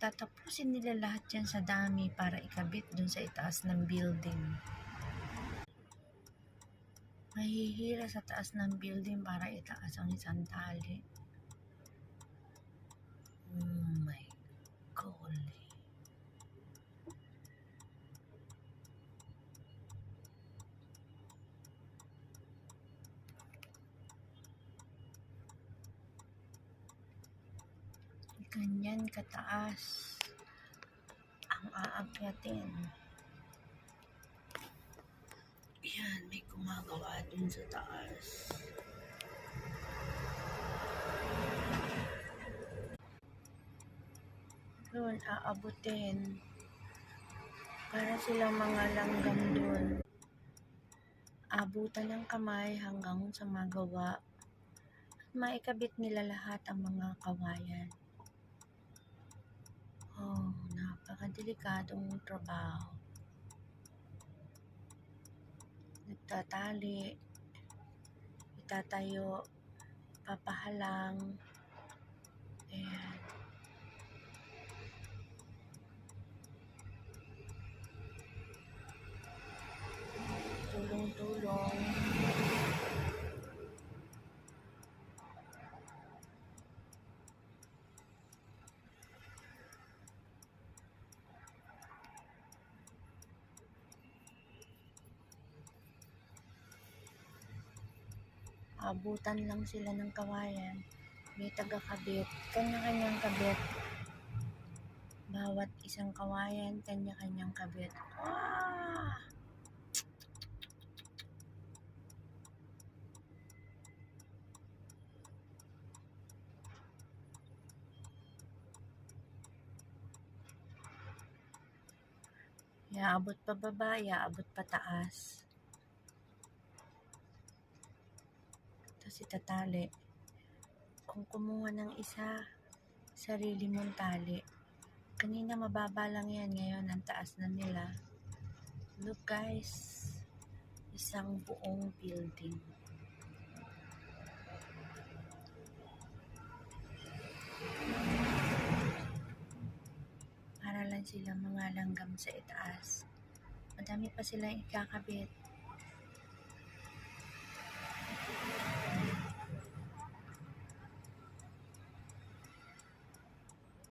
Tatapusin nila lahat yan sa dami para ikabit dun sa itaas ng building. Mahihira sa taas ng building para itaas ang isang tali. Oh my golly. Ganyan kataas ang aakyatin. Yan, may gumagawa dun sa taas. Doon, aabutin. Para silang mga langgam doon. Abutan ng kamay hanggang sa magawa. Maikabit nila lahat ang mga kawayan. Oh, napakadelikadong trabaho. Nagtatali, itatayo, papahalang. Ayan. Tulong-tulong. Abutan lang sila ng kawayan. May taga-kabit. Kanya-kanyang kabit. Bawat isang kawayan, kanya-kanyang kabit. Wow! Iaabot pa baba, iaabot pa taas. Tapos itatali. Kung kumuha ng isa, sarili mong tali. Kanina mababa lang yan, ngayon ang taas na nila. Look guys, isang buong building. Para lang sila mga langgam sa itaas. Madami pa silang ikakabit.